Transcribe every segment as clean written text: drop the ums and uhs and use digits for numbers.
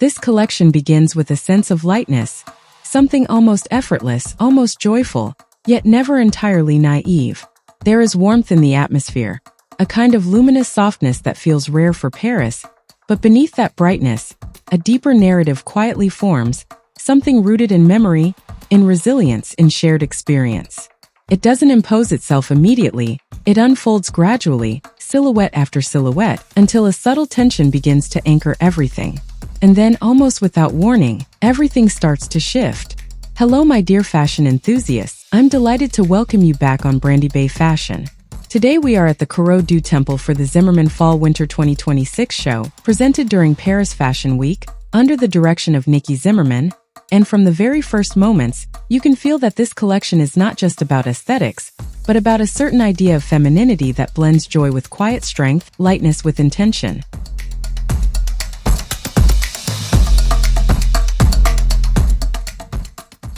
This collection begins with a sense of lightness, something almost effortless, almost joyful, yet never entirely naive. There is warmth in the atmosphere, a kind of luminous softness that feels rare for Paris, but beneath that brightness, a deeper narrative quietly forms, something rooted in memory, in resilience, in shared experience. It doesn't impose itself immediately, it unfolds gradually, silhouette after silhouette, until a subtle tension begins to anchor everything. And then, almost without warning, everything starts to shift. Hello my dear fashion enthusiasts, I'm delighted to welcome you back on Brandibay Fashion. Today we are at the Couture du Temple for the Zimmermann Fall Winter 2026 show, presented during Paris Fashion Week, under the direction of Nicky Zimmermann, and from the very first moments, you can feel that this collection is not just about aesthetics, but about a certain idea of femininity that blends joy with quiet strength, lightness with intention.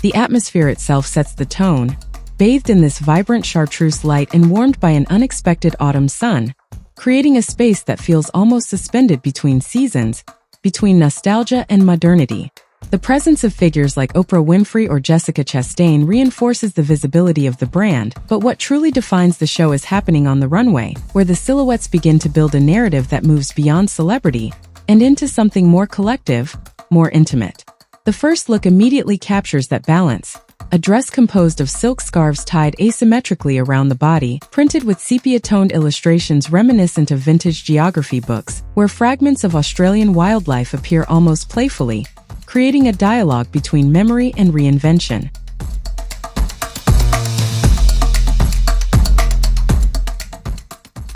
The atmosphere itself sets the tone, bathed in this vibrant chartreuse light and warmed by an unexpected autumn sun, creating a space that feels almost suspended between seasons, between nostalgia and modernity. The presence of figures like Oprah Winfrey or Jessica Chastain reinforces the visibility of the brand, but what truly defines the show is happening on the runway, where the silhouettes begin to build a narrative that moves beyond celebrity and into something more collective, more intimate. The first look immediately captures that balance. A dress composed of silk scarves tied asymmetrically around the body, printed with sepia-toned illustrations reminiscent of vintage geography books, where fragments of Australian wildlife appear almost playfully, creating a dialogue between memory and reinvention.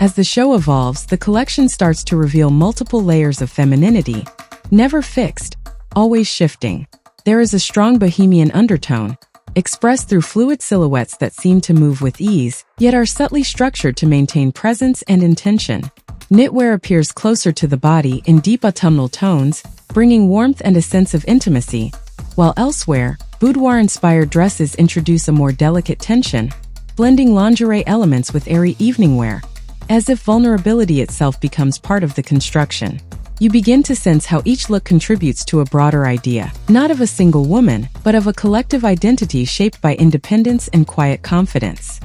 As the show evolves, the collection starts to reveal multiple layers of femininity, never fixed, always shifting. There is a strong bohemian undertone, expressed through fluid silhouettes that seem to move with ease, yet are subtly structured to maintain presence and intention. Knitwear appears closer to the body in deep autumnal tones, bringing warmth and a sense of intimacy, while elsewhere, boudoir-inspired dresses introduce a more delicate tension, blending lingerie elements with airy evening wear, as if vulnerability itself becomes part of the construction. You begin to sense how each look contributes to a broader idea, not of a single woman, but of a collective identity shaped by independence and quiet confidence.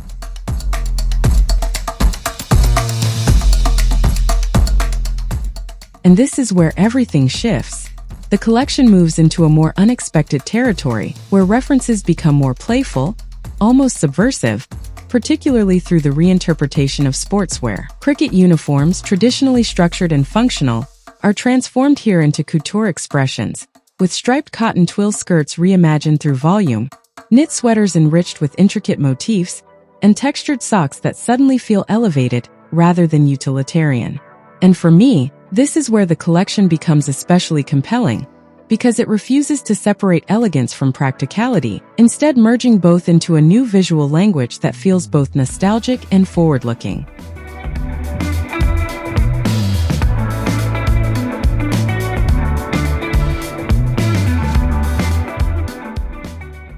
And this is where everything shifts. The collection moves into a more unexpected territory, where references become more playful, almost subversive, particularly through the reinterpretation of sportswear. Cricket uniforms, traditionally structured and functional, are transformed here into couture expressions, with striped cotton twill skirts reimagined through volume, knit sweaters enriched with intricate motifs, and textured socks that suddenly feel elevated rather than utilitarian. And for me, this is where the collection becomes especially compelling, because it refuses to separate elegance from practicality, instead merging both into a new visual language that feels both nostalgic and forward-looking.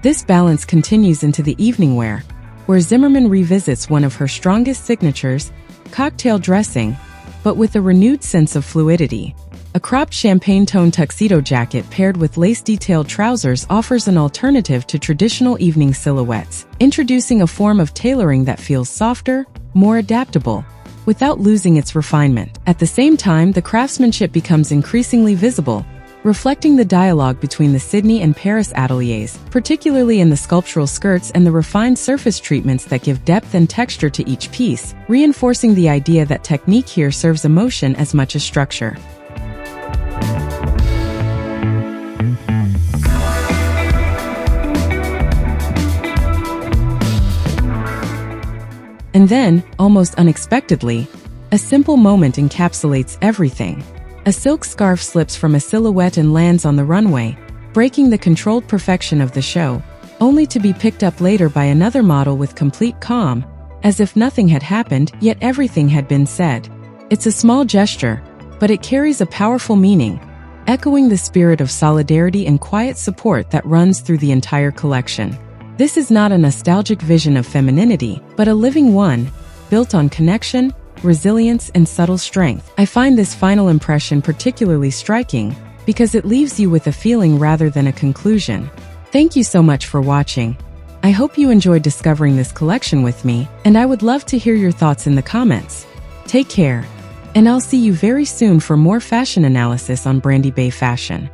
This balance continues into the evening wear, where Zimmermann revisits one of her strongest signatures, cocktail dressing, but with a renewed sense of fluidity. A cropped champagne-tone tuxedo jacket paired with lace-detailed trousers offers an alternative to traditional evening silhouettes, introducing a form of tailoring that feels softer, more adaptable, without losing its refinement. At the same time, the craftsmanship becomes increasingly visible, reflecting the dialogue between the Sydney and Paris ateliers, particularly in the sculptural skirts and the refined surface treatments that give depth and texture to each piece, reinforcing the idea that technique here serves emotion as much as structure. And then, almost unexpectedly, a simple moment encapsulates everything. A silk scarf slips from a silhouette and lands on the runway, breaking the controlled perfection of the show, only to be picked up later by another model with complete calm, as if nothing had happened, yet everything had been said. It's a small gesture, but it carries a powerful meaning, echoing the spirit of solidarity and quiet support that runs through the entire collection. This is not a nostalgic vision of femininity, but a living one, built on connection, resilience, and subtle strength. I find this final impression particularly striking, because it leaves you with a feeling rather than a conclusion. Thank you so much for watching. I hope you enjoyed discovering this collection with me, and I would love to hear your thoughts in the comments. Take care, and I'll see you very soon for more fashion analysis on Brandibay Fashion.